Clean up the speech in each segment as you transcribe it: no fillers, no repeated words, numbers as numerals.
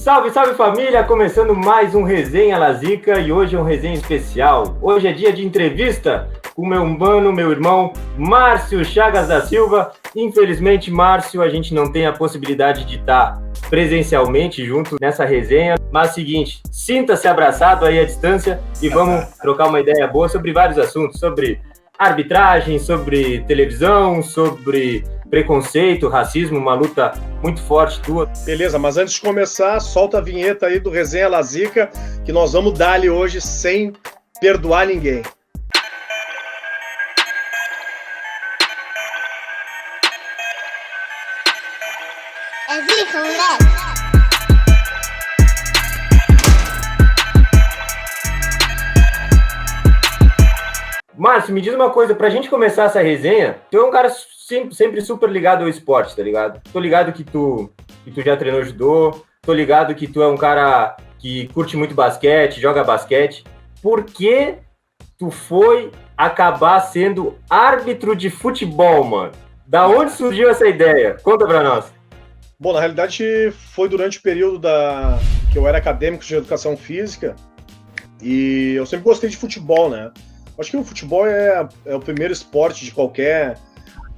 Salve, salve família! Começando mais um Resenha La Zica e hoje é um resenha especial. Hoje é dia de entrevista com meu mano, meu irmão, Márcio Chagas da Silva. Infelizmente, Márcio, a gente não tem a possibilidade de estar presencialmente junto nessa resenha. Mas seguinte, sinta-se abraçado aí à distância e vamos trocar uma ideia boa sobre vários assuntos, sobre arbitragem, sobre televisão, sobre preconceito, racismo, uma luta muito forte tua. Beleza, mas antes de começar, solta a vinheta aí do Resenha La Zica, que nós vamos dar-lhe hoje sem perdoar ninguém. É zica, moleque! Márcio, me diz uma coisa, pra gente começar essa resenha, tu é um cara sempre super ligado ao esporte, tá ligado? Tô ligado que tu já treinou judô, tô ligado que tu é um cara que curte muito basquete, joga basquete. Por que tu foi acabar sendo árbitro de futebol, mano? Da onde surgiu essa ideia? Conta pra nós. Bom, na realidade foi durante o período que eu era acadêmico de educação física e eu sempre gostei de futebol, né? Acho que o futebol é o primeiro esporte de qualquer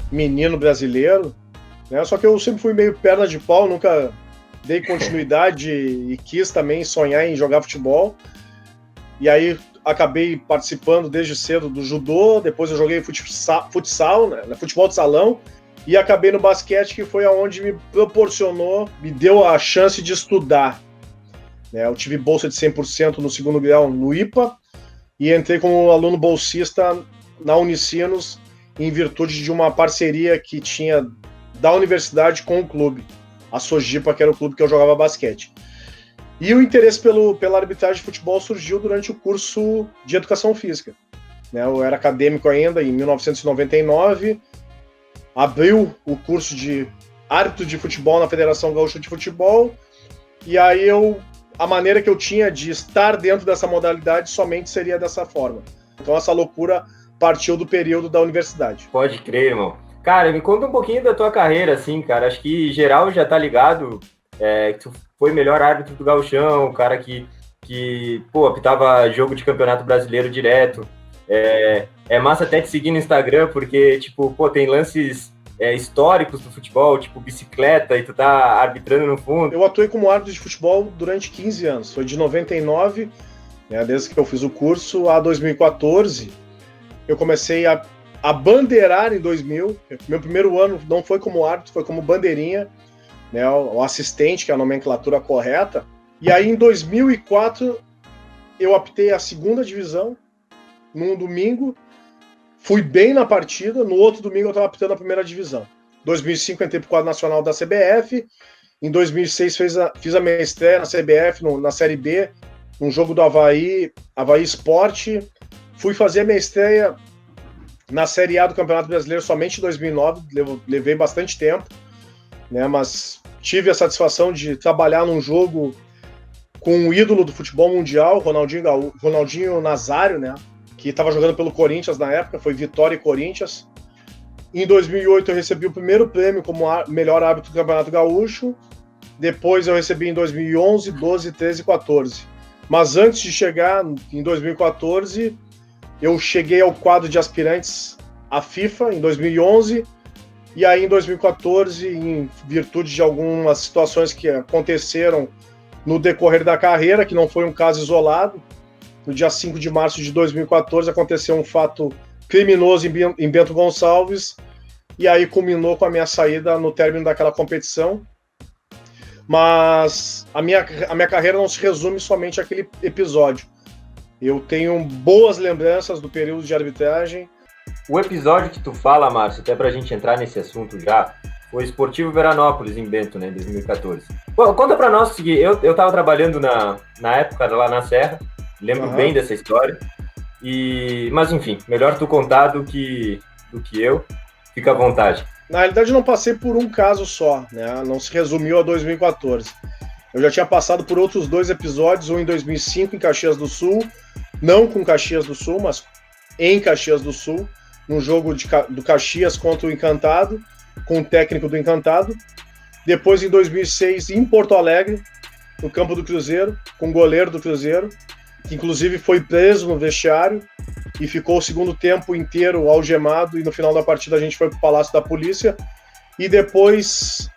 menino brasileiro, né? Só que eu sempre fui meio perna de pau, nunca dei continuidade e quis também sonhar em jogar futebol. E aí acabei participando desde cedo do judô, depois eu joguei futsal, né? Futebol de salão, e acabei no basquete, que foi aonde me deu a chance de estudar, né? Eu tive bolsa de 100% no segundo grau no IPA, e entrei como aluno bolsista na Unicinos em virtude de uma parceria que tinha da universidade com o clube, a Sojipa, que era o clube que eu jogava basquete. E o interesse pela arbitragem de futebol surgiu durante o curso de educação física, né? Eu era acadêmico ainda, em 1999, abriu o curso de árbitro de futebol na Federação Gaúcha de Futebol, e aí a maneira que eu tinha de estar dentro dessa modalidade somente seria dessa forma. Então essa loucura partiu do período da universidade. Pode crer, irmão. Cara, me conta um pouquinho da tua carreira, assim, cara. Acho que geral já tá ligado que tu foi melhor árbitro do Gauchão, cara que apitava jogo de campeonato brasileiro direto. É massa até te seguir no Instagram, porque, tem lances históricos do futebol, tipo bicicleta, e tu tá arbitrando no fundo. Eu atuei como árbitro de futebol durante 15 anos, foi de 99, né, desde que eu fiz o curso, a 2014. Eu comecei a bandeirar em 2000, meu primeiro ano não foi como árbitro, foi como bandeirinha, né, o assistente, que é a nomenclatura correta. E aí em 2004 eu apitei a segunda divisão, num domingo, fui bem na partida, no outro domingo eu estava apitando a primeira divisão. Em 2005 entrei para o quadro nacional da CBF, em 2006 fiz a minha estreia na CBF, na Série B, um jogo do Avaí Esporte. Fui fazer a minha estreia na Série A do Campeonato Brasileiro somente em 2009, levei bastante tempo, né, mas tive a satisfação de trabalhar num jogo com o ídolo do futebol mundial, Ronaldinho Nazário, né, que estava jogando pelo Corinthians na época, foi Vitória e Corinthians. Em 2008 eu recebi o primeiro prêmio como melhor árbitro do Campeonato Gaúcho, depois eu recebi em 2011, 12, 13 e 14. Mas antes de chegar em 2014, eu cheguei ao quadro de aspirantes à FIFA em 2011, e aí em 2014, em virtude de algumas situações que aconteceram no decorrer da carreira, que não foi um caso isolado, no dia 5 de março de 2014 aconteceu um fato criminoso em Bento Gonçalves, e aí culminou com a minha saída no término daquela competição. Mas a minha carreira não se resume somente àquele episódio. Eu tenho boas lembranças do período de arbitragem. O episódio que tu fala, Márcio, até pra gente entrar nesse assunto já, foi Esportivo Veranópolis, em Bento, né, em 2014. Bom, conta pra nós o seguinte, eu tava trabalhando na época lá na Serra, lembro bem dessa história, mas enfim, melhor tu contar do que eu, fica à vontade. Na realidade, eu não passei por um caso só, né? Não se resumiu a 2014. Eu já tinha passado por outros 2 episódios, um em 2005 em Caxias do Sul, não com Caxias do Sul, mas em Caxias do Sul, num jogo do Caxias contra o Encantado, com o técnico do Encantado. Depois, em 2006, em Porto Alegre, no campo do Cruzeiro, com o goleiro do Cruzeiro, que inclusive foi preso no vestiário e ficou o segundo tempo inteiro algemado, e no final da partida a gente foi para o Palácio da Polícia, e depois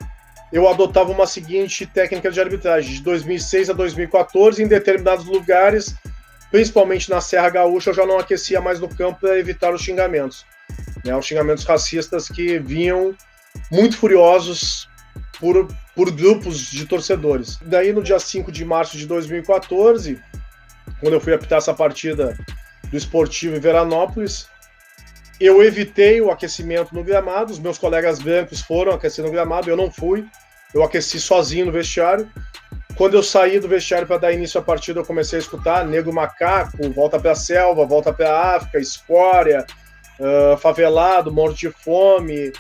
eu adotava uma seguinte técnica de arbitragem, de 2006 a 2014, em determinados lugares, principalmente na Serra Gaúcha, eu já não aquecia mais no campo para evitar os xingamentos, né, os xingamentos racistas que vinham muito furiosos por grupos de torcedores. Daí, no dia 5 de março de 2014, quando eu fui apitar essa partida do Esportivo em Veranópolis, eu evitei o aquecimento no gramado, os meus colegas brancos foram aquecer no gramado, eu não fui, eu aqueci sozinho no vestiário. Quando eu saí do vestiário para dar início à partida, eu comecei a escutar Negro Macaco, Volta pra Selva, Volta pra África, Escória, Favelado, Morto de Fome,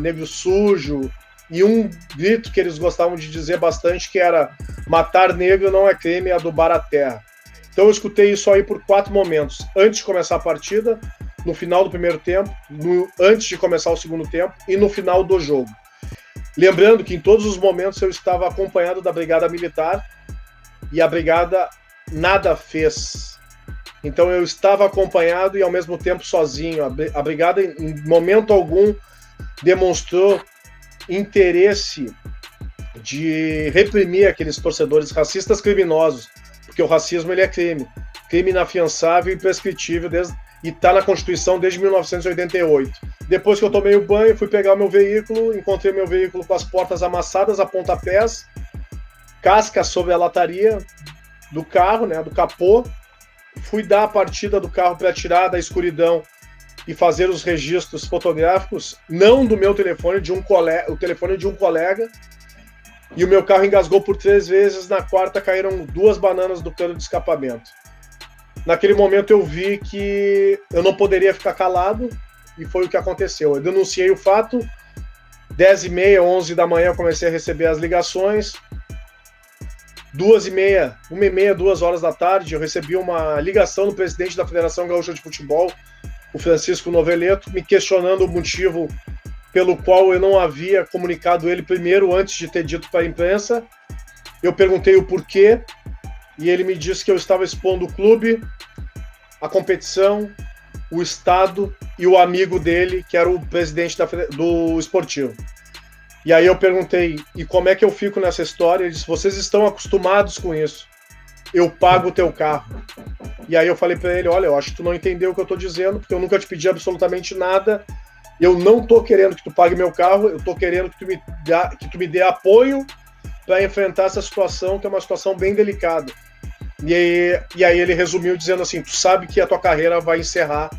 Negro Sujo, e um grito que eles gostavam de dizer bastante, que era: matar negro não é crime, é adubar a terra. Então eu escutei isso aí por 4 momentos, antes de começar a partida, no final do primeiro tempo, antes de começar o segundo tempo e no final do jogo. Lembrando que em todos os momentos eu estava acompanhado da Brigada Militar, e a Brigada nada fez. Então eu estava acompanhado e ao mesmo tempo sozinho. A Brigada em momento algum demonstrou interesse de reprimir aqueles torcedores racistas criminosos, porque o racismo ele é crime inafiançável e prescritível e está na Constituição desde 1988. Depois que eu tomei o banho, fui pegar o meu veículo, encontrei meu veículo com as portas amassadas a pontapés, casca sobre a lataria do carro, né, do capô. Fui dar a partida do carro para tirar da escuridão e fazer os registros fotográficos, não do meu telefone, o telefone de um colega, e o meu carro engasgou por 3 vezes, na quarta caíram 2 bananas do cano de escapamento. Naquele momento eu vi que eu não poderia ficar calado, e foi o que aconteceu. Eu denunciei o fato, 10h30, 11 da manhã eu comecei a receber as ligações, 2h30, 1h30, 2 horas da tarde, eu recebi uma ligação do presidente da Federação Gaúcha de Futebol, o Francisco Noveleto, me questionando o motivo pelo qual eu não havia comunicado ele primeiro, antes de ter dito para a imprensa. Eu perguntei o porquê, e ele me disse que eu estava expondo o clube, a competição, o estado e o amigo dele, que era o presidente do Esportivo. E aí eu perguntei: e como é que eu fico nessa história? Ele disse: vocês estão acostumados com isso, eu pago o teu carro. E aí eu falei para ele: olha, eu acho que tu não entendeu o que eu tô dizendo, porque eu nunca te pedi absolutamente nada, eu não tô querendo que tu pague meu carro, eu tô querendo que tu me dê apoio para enfrentar essa situação, que é uma situação bem delicada. E aí ele resumiu dizendo assim: tu sabe que a tua carreira vai encerrar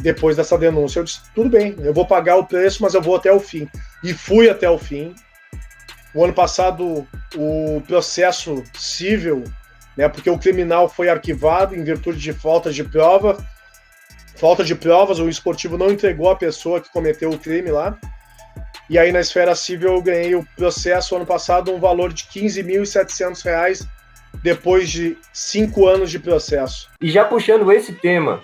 depois dessa denúncia. Eu disse: tudo bem, eu vou pagar o preço, mas eu vou até o fim. E fui até o fim. O ano passado, o processo civil, né, porque o criminal foi arquivado em virtude de falta de provas, o Esportivo não entregou a pessoa que cometeu o crime lá. E aí na esfera civil eu ganhei o processo ano passado, um valor de R$15.700, depois de 5 anos de processo. E já puxando esse tema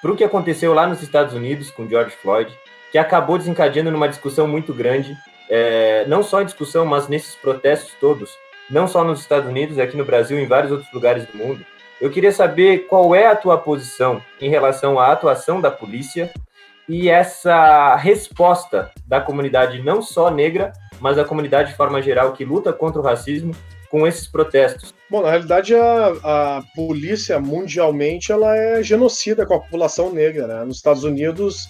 para o que aconteceu lá nos Estados Unidos com George Floyd, que acabou desencadeando numa discussão muito grande, não só em discussão, mas nesses protestos todos, não só nos Estados Unidos, aqui no Brasil e em vários outros lugares do mundo. Eu queria saber qual é a tua posição em relação à atuação da polícia e essa resposta da comunidade, não só negra, mas da comunidade de forma geral que luta contra o racismo, com esses protestos. Bom, na realidade a polícia mundialmente ela é genocida com a população negra, né? Nos Estados Unidos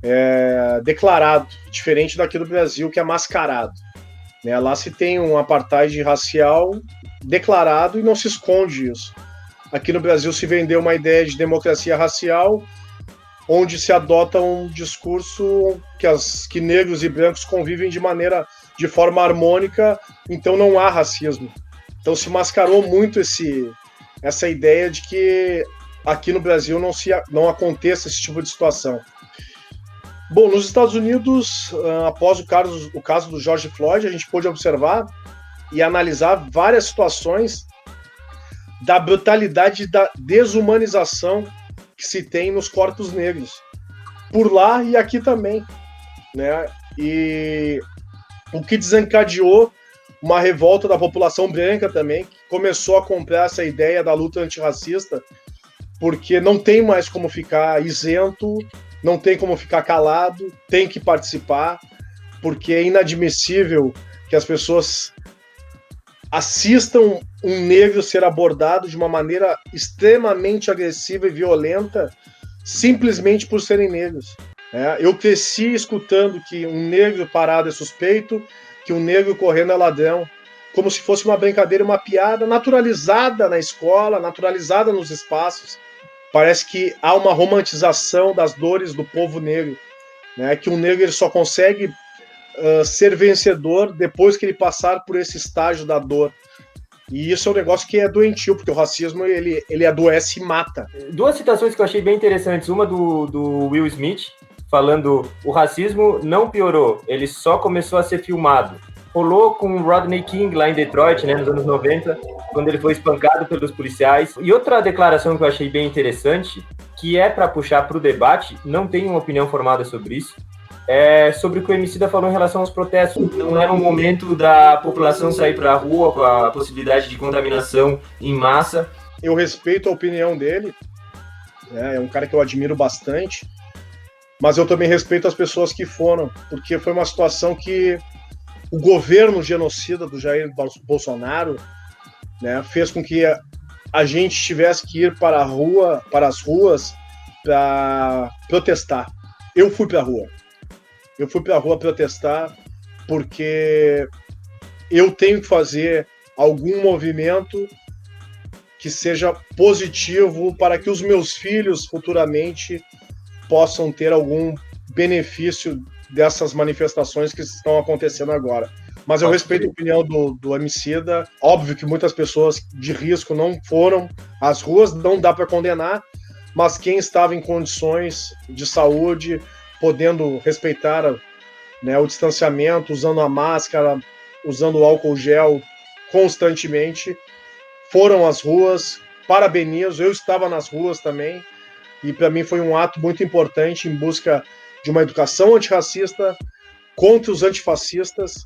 é declarado, diferente daqui do Brasil, que é mascarado, né? Lá se tem um apartheid racial declarado e não se esconde isso. Aqui no Brasil se vendeu uma ideia de democracia racial, onde se adota um discurso que negros e brancos convivem de forma harmônica, então não há racismo. Então se mascarou muito essa ideia de que aqui no Brasil não aconteça esse tipo de situação. Bom, nos Estados Unidos, após o caso do George Floyd, a gente pôde observar e analisar várias situações da brutalidade e da desumanização que se tem nos corpos negros, por lá e aqui também, né? E o que desencadeou uma revolta da população branca também, que começou a comprar essa ideia da luta antirracista, porque não tem mais como ficar isento, não tem como ficar calado, tem que participar, porque é inadmissível que as pessoas assistam um negro ser abordado de uma maneira extremamente agressiva e violenta, simplesmente por serem negros. Eu cresci escutando que um negro parado é suspeito, que um negro correndo é ladrão, como se fosse uma brincadeira, uma piada naturalizada na escola, naturalizada nos espaços. Parece que há uma romantização das dores do povo negro, que um negro ele só consegue ser vencedor depois que ele passar por esse estágio da dor. E isso é um negócio que é doentio, porque o racismo ele adoece e mata. Duas citações que eu achei bem interessantes. Uma do Will Smith, falando: o racismo não piorou, ele só começou a ser filmado. Rolou com o Rodney King lá em Detroit, nos anos 90, quando ele foi espancado pelos policiais. E outra declaração que eu achei bem interessante, que é para puxar para o debate, não tenho uma opinião formada sobre isso, é sobre o que o Emicida falou em relação aos protestos. Não era um momento da população sair para a rua com a possibilidade de contaminação em massa. Eu respeito a opinião dele, é um cara que eu admiro bastante, mas eu também respeito as pessoas que foram, porque foi uma situação que o governo genocida do Jair Bolsonaro, fez com que a gente tivesse que ir para as ruas para protestar. Eu fui para a rua protestar porque eu tenho que fazer algum movimento que seja positivo para que os meus filhos futuramente possam ter algum benefício dessas manifestações que estão acontecendo agora. Mas eu respeito a opinião do Emicida. Óbvio que muitas pessoas de risco não foram às ruas, não dá para condenar, mas quem estava em condições de saúde, podendo respeitar o distanciamento, usando a máscara, usando o álcool gel constantemente, foram às ruas. Parabenizo, eu estava nas ruas também, e para mim foi um ato muito importante em busca de uma educação antirracista, contra os antifascistas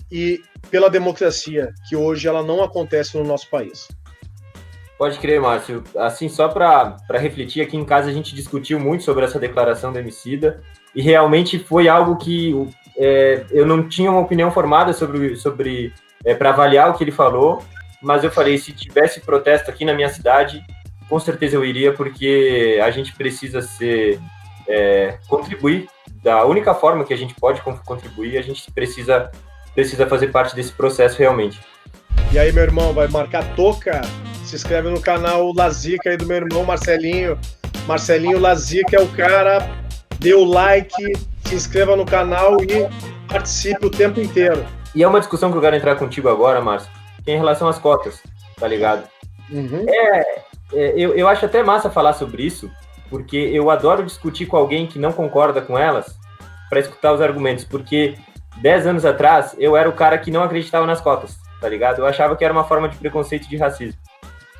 e pela democracia, que hoje ela não acontece no nosso país. Pode crer, Márcio. Assim, só para refletir, aqui em casa a gente discutiu muito sobre essa declaração do Emicida, e realmente foi algo que eu não tinha uma opinião formada sobre para avaliar o que ele falou, mas eu falei, se tivesse protesto aqui na minha cidade, com certeza eu iria, porque a gente precisa contribuir da única forma que a gente pode contribuir, a gente precisa fazer parte desse processo realmente. E aí, meu irmão, vai marcar toca? Se inscreve no canal Lazica aí do meu irmão Marcelinho. Marcelinho Lazica é o cara. Dê o like, se inscreva no canal e participe o tempo inteiro. E é uma discussão que eu quero entrar contigo agora, Márcio, que é em relação às cotas, tá ligado? Uhum. Eu acho até massa falar sobre isso, porque eu adoro discutir com alguém que não concorda com elas para escutar os argumentos, porque 10 anos atrás eu era o cara que não acreditava nas cotas, tá ligado? Eu achava que era uma forma de preconceito e de racismo.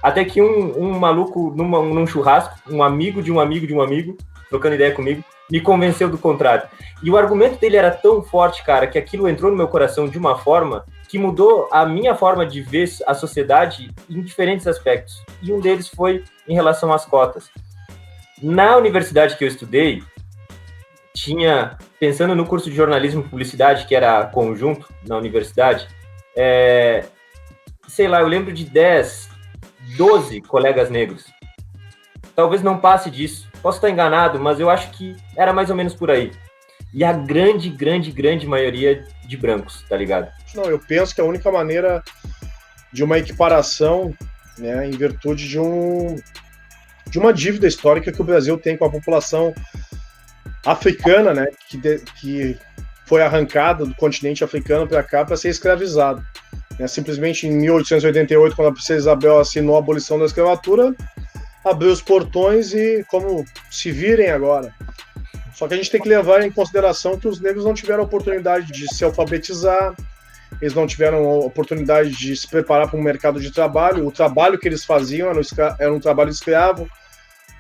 Até que um maluco num churrasco, um amigo de um amigo de um amigo, trocando ideia comigo, me convenceu do contrário. E o argumento dele era tão forte, cara, que aquilo entrou no meu coração de uma forma que mudou a minha forma de ver a sociedade em diferentes aspectos. E um deles foi em relação às cotas. Na universidade que eu estudei, pensando no curso de jornalismo e publicidade, que era conjunto na universidade, eu lembro de 10, 12 colegas negros. Talvez não passe disso. Posso estar enganado, mas eu acho que era mais ou menos por aí. E a grande maioria de brancos, tá ligado? Não, eu penso que a única maneira de uma equiparação, em virtude de uma dívida histórica que o Brasil tem com a população africana, que foi arrancada do continente africano para cá para ser escravizado. Simplesmente em 1888, quando a princesa Isabel assinou a abolição da escravatura, abriu os portões e como se virem agora. Só que a gente tem que levar em consideração que os negros não tiveram a oportunidade de se alfabetizar, eles não tiveram a oportunidade de se preparar para um mercado de trabalho. O trabalho que eles faziam era um trabalho escravo,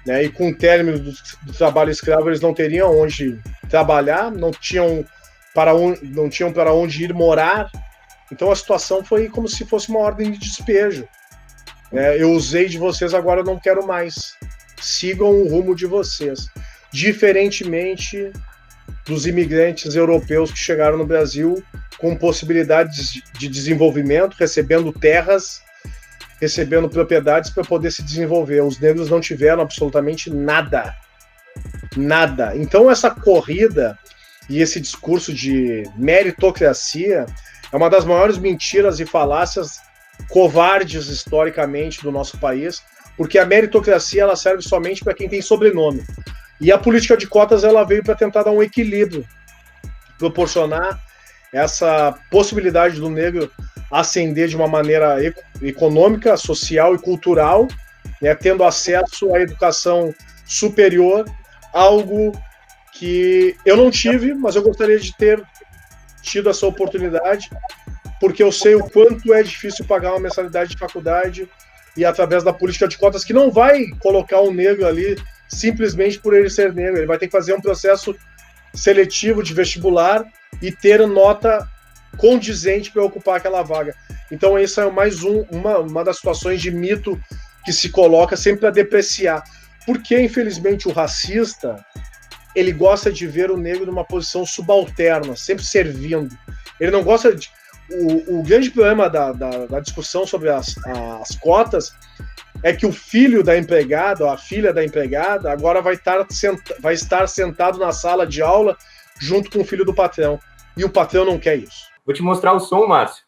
e com o término do trabalho escravo eles não teriam onde trabalhar, não tinham para onde ir morar. Então a situação foi como se fosse uma ordem de despejo. Eu usei de vocês, agora eu não quero mais. Sigam o rumo de vocês. Diferentemente dos imigrantes europeus que chegaram no Brasil com possibilidades de desenvolvimento, recebendo terras, recebendo propriedades para poder se desenvolver. Os negros não tiveram absolutamente nada. Nada. Então essa corrida e esse discurso de meritocracia é uma das maiores mentiras e falácias covardes historicamente do nosso país, porque a meritocracia ela serve somente para quem tem sobrenome. E a política de cotas ela veio para tentar dar um equilíbrio, proporcionar essa possibilidade do negro ascender de uma maneira econômica, social e cultural, né, tendo acesso à educação superior, algo que eu não tive, mas eu gostaria de ter tido essa oportunidade, porque eu sei o quanto é difícil pagar uma mensalidade de faculdade e através da política de cotas, que não vai colocar o negro ali simplesmente por ele ser negro, ele vai ter que fazer um processo seletivo de vestibular e ter nota condizente para ocupar aquela vaga. Então isso é mais uma das situações de mito que se coloca sempre para depreciar, porque infelizmente o racista ele gosta de ver o negro numa posição subalterna, sempre servindo. Ele não gosta de... O grande problema da discussão sobre as cotas é que o filho da empregada, ou a filha da empregada, agora vai estar sentado na sala de aula junto com o filho do patrão. E o patrão não quer isso. Vou te mostrar o som, Márcio,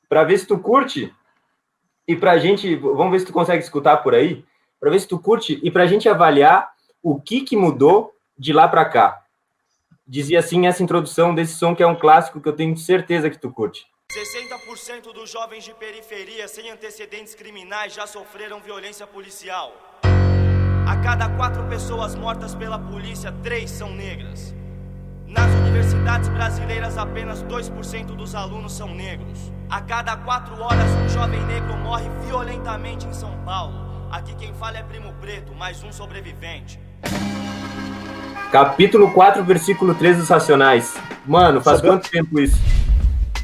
para ver se tu curte e pra gente... Vamos ver se tu consegue escutar por aí, para ver se tu curte e pra gente avaliar o que mudou de lá para cá. Dizia assim essa introdução desse som, que é um clássico que eu tenho certeza que tu curte. 60% dos jovens de periferia sem antecedentes criminais já sofreram violência policial. A cada 4 pessoas mortas pela polícia, 3 são negras. Nas universidades brasileiras, apenas 2% dos alunos são negros. A cada 4 horas, um jovem negro morre violentamente em São Paulo. Aqui quem fala é Primo Preto, mais um sobrevivente. Capítulo 4, versículo 3 dos Racionais. Mano, faz quanto tempo isso?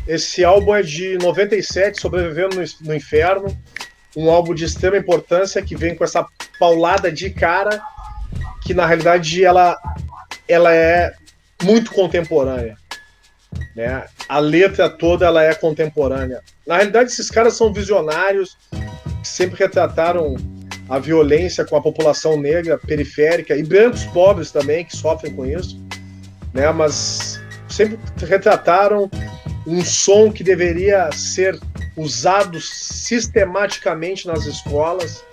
Esse álbum é de 97, Sobrevivendo no Inferno. Um álbum de extrema importância que vem com essa paulada de cara que, na realidade, ela é muito contemporânea. Né? A letra toda ela é contemporânea. Na realidade, esses caras são visionários que sempre retrataram a violência com a população negra periférica e brancos pobres também que sofrem com isso, né? Mas sempre retrataram um som que deveria ser usado sistematicamente nas escolas,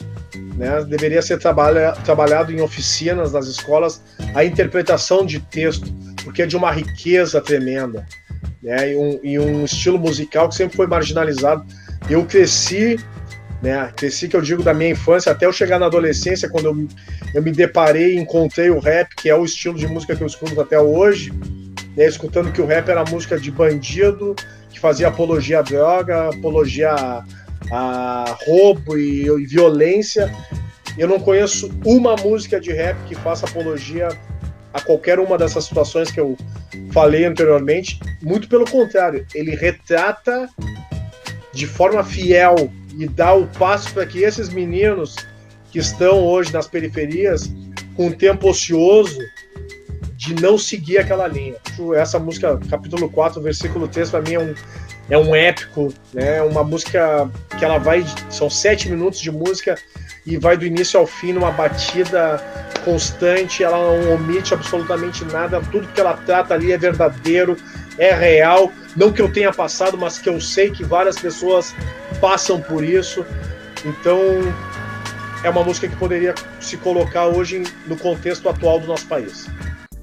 né? Deveria ser trabalhado em oficinas nas escolas, a interpretação de texto, porque é de uma riqueza tremenda, né? E um estilo musical que sempre foi marginalizado. Eu cresci, né? Cresci, que eu digo, da minha infância até eu chegar na adolescência, quando eu me deparei e encontrei o rap, que é o estilo de música que eu escuto até hoje, né? Escutando que o rap era música de bandido, que fazia apologia à droga, apologia a roubo e violência. Eu não conheço uma música de rap que faça apologia a qualquer uma dessas situações que eu falei anteriormente. Muito pelo contrário, ele retrata de forma fiel e dá o passo para que esses meninos que estão hoje nas periferias com um tempo ocioso de não seguir aquela linha. Essa música, capítulo 4, versículo 3, para mim é um épico, né? Uma música que ela vai, são 7 minutos de música e vai do início ao fim numa batida constante, ela não omite absolutamente nada, tudo que ela trata ali é verdadeiro, é real, não que eu tenha passado, mas que eu sei que várias pessoas passam por isso. Então é uma música que poderia se colocar hoje no contexto atual do nosso país.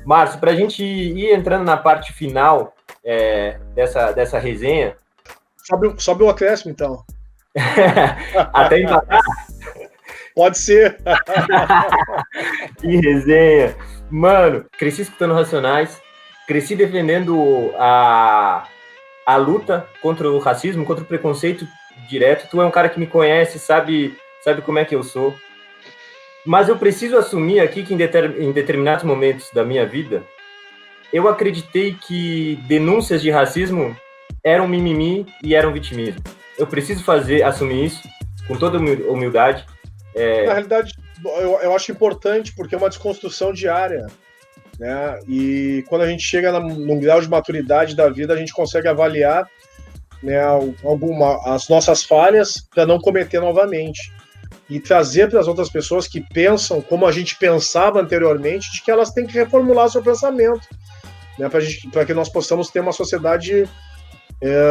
Márcio, para a gente ir entrando na parte final dessa resenha... Sobe o acréscimo, então. Até empatar? Pode ser. Que resenha. Mano, cresci escutando Racionais, cresci defendendo a luta contra o racismo, contra o preconceito direto. Tu é um cara que me conhece, sabe como é que eu sou. Mas eu preciso assumir aqui que em determinados momentos da minha vida, eu acreditei que denúncias de racismo era um mimimi e era um vitimismo. Eu preciso assumir isso com toda humildade. Na realidade, eu acho importante porque é uma desconstrução diária, né? E quando a gente chega num grau de maturidade da vida, a gente consegue avaliar, né, as nossas falhas para não cometer novamente. E trazer para as outras pessoas que pensam como a gente pensava anteriormente, de que elas têm que reformular seu pensamento, né, para que nós possamos ter uma sociedade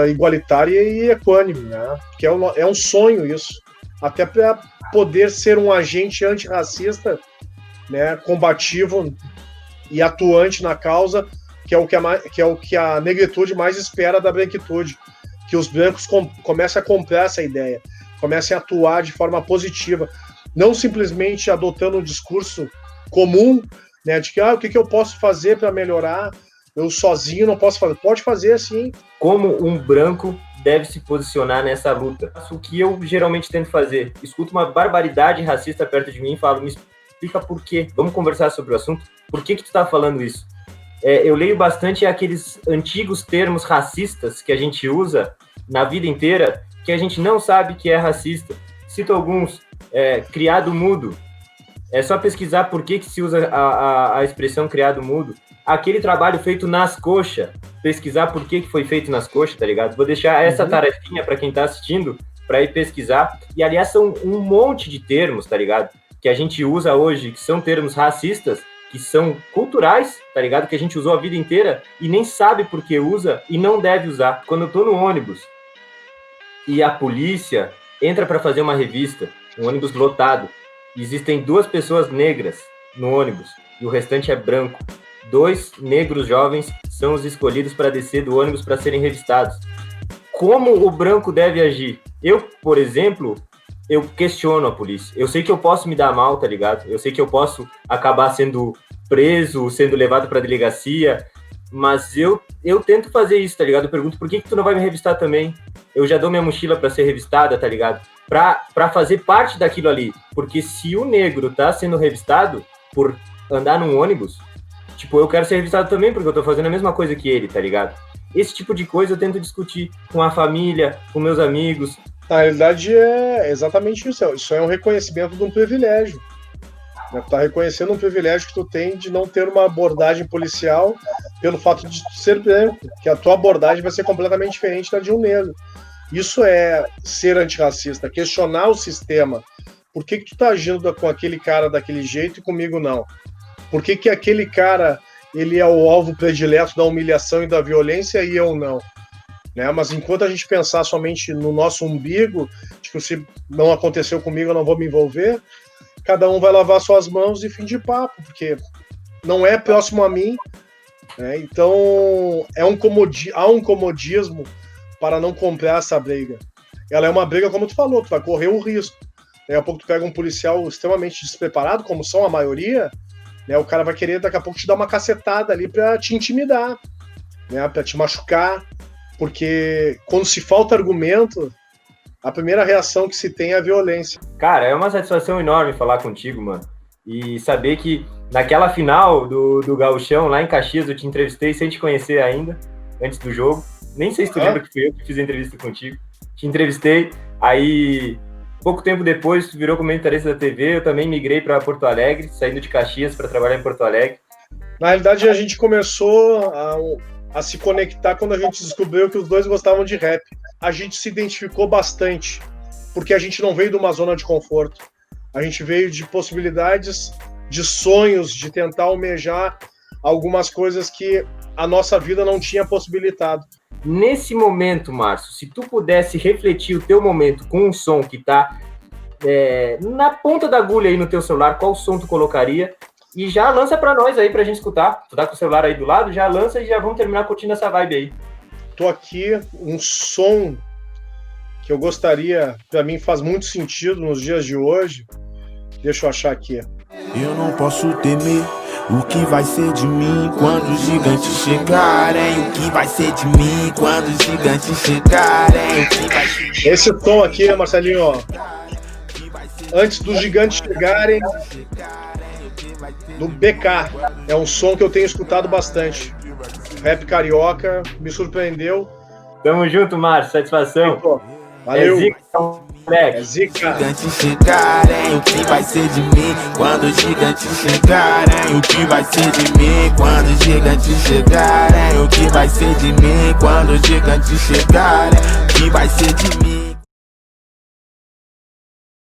igualitária e equânime, né? Que é um sonho isso, até para poder ser um agente antirracista, né, combativo e atuante na causa, que é o que a negritude mais espera da branquitude, que os brancos comecem a comprar essa ideia, comecem a atuar de forma positiva, não simplesmente adotando um discurso comum, né, de que o que eu posso fazer para melhorar, eu sozinho não posso fazer. Pode fazer, sim. Como um branco deve se posicionar nessa luta? O que eu geralmente tento fazer? Escuto uma barbaridade racista perto de mim e falo, me explica por quê. Vamos conversar sobre o assunto? Por que tu tá falando isso? Eu leio bastante aqueles antigos termos racistas que a gente usa na vida inteira, que a gente não sabe que é racista. Cito alguns. Criado mudo. É só pesquisar por que se usa a expressão criado mudo. Aquele trabalho feito nas coxas, pesquisar por que foi feito nas coxas, tá ligado? Vou deixar essa tarefinha para quem tá assistindo, para ir pesquisar. E, aliás, são um monte de termos, tá ligado? Que a gente usa hoje, que são termos racistas, que são culturais, tá ligado? Que a gente usou a vida inteira e nem sabe por que usa e não deve usar. Quando eu tô no ônibus e a polícia entra para fazer uma revista, um ônibus lotado, e existem 2 pessoas negras no ônibus e o restante é branco. 2 negros jovens são os escolhidos para descer do ônibus para serem revistados. Como o branco deve agir? Eu, por exemplo, eu questiono a polícia. Eu sei que eu posso me dar mal, tá ligado? Eu sei que eu posso acabar sendo preso, sendo levado para delegacia, mas eu tento fazer isso, tá ligado? Eu pergunto, por que tu não vai me revistar também? Eu já dou minha mochila para ser revistada, tá ligado? Pra fazer parte daquilo ali. Porque se o negro tá sendo revistado por andar num ônibus, tipo, eu quero ser revistado também, porque eu tô fazendo a mesma coisa que ele, tá ligado? Esse tipo de coisa eu tento discutir com a família, com meus amigos. Na realidade, é exatamente isso. Isso é um reconhecimento de um privilégio. Tu tá reconhecendo um privilégio que tu tem de não ter uma abordagem policial pelo fato de ser branco, que a tua abordagem vai ser completamente diferente da de um negro. Isso é ser antirracista, questionar o sistema. Por que tu tá agindo com aquele cara daquele jeito e comigo não? Por que aquele cara ele é o alvo predileto da humilhação e da violência e eu não? Né? Mas enquanto a gente pensar somente no nosso umbigo, tipo, se não aconteceu comigo, eu não vou me envolver, cada um vai lavar suas mãos e fim de papo, porque não é próximo a mim, né? Então há um comodismo para não comprar essa briga. Ela é uma briga, como tu falou, tu vai correr um risco. Daqui a pouco tu pega um policial extremamente despreparado, como são a maioria, né? O cara vai querer daqui a pouco te dar uma cacetada ali para te intimidar, né? Para te machucar, porque quando se falta argumento, a primeira reação que se tem é a violência. Cara, é uma satisfação enorme falar contigo, mano. E saber que naquela final do Gauchão, lá em Caxias, eu te entrevistei sem te conhecer ainda, antes do jogo. Nem sei se tu lembra que fui eu que fiz a entrevista contigo. Te entrevistei, aí pouco tempo depois tu virou comentarista da TV, eu também migrei para Porto Alegre, saindo de Caxias para trabalhar em Porto Alegre. Na realidade, a gente começou a se conectar quando a gente descobriu que os dois gostavam de rap. A gente se identificou bastante, porque a gente não veio de uma zona de conforto. A gente veio de possibilidades, de sonhos, de tentar almejar algumas coisas que a nossa vida não tinha possibilitado. Nesse momento, Márcio, se tu pudesse refletir o teu momento com um som que tá na ponta da agulha aí no teu celular, qual som tu colocaria? E já lança pra nós aí pra gente escutar. Tu tá com o celular aí do lado, já lança e já vamos terminar curtindo essa vibe aí. Tô aqui, um som que eu gostaria, pra mim faz muito sentido nos dias de hoje. Deixa eu achar aqui. Eu não posso temer o que vai ser de mim quando os gigantes chegarem. O que vai ser de mim quando os gigantes chegarem. O que vai ser de... Esse som aqui, Marcelinho, ó. Antes dos gigantes chegarem, do BK. É um som que eu tenho escutado bastante. Rap carioca, me surpreendeu. Tamo junto, Márcio. Satisfação. Valeu. É zica, moleque. É zica. Gigantes chegarem, o que vai ser de mim? Quando os gigantes chegarem, o que vai ser de mim? Quando os gigantes chegarem, o que vai ser de mim? Quando os gigantes chegarem, o que vai ser de mim?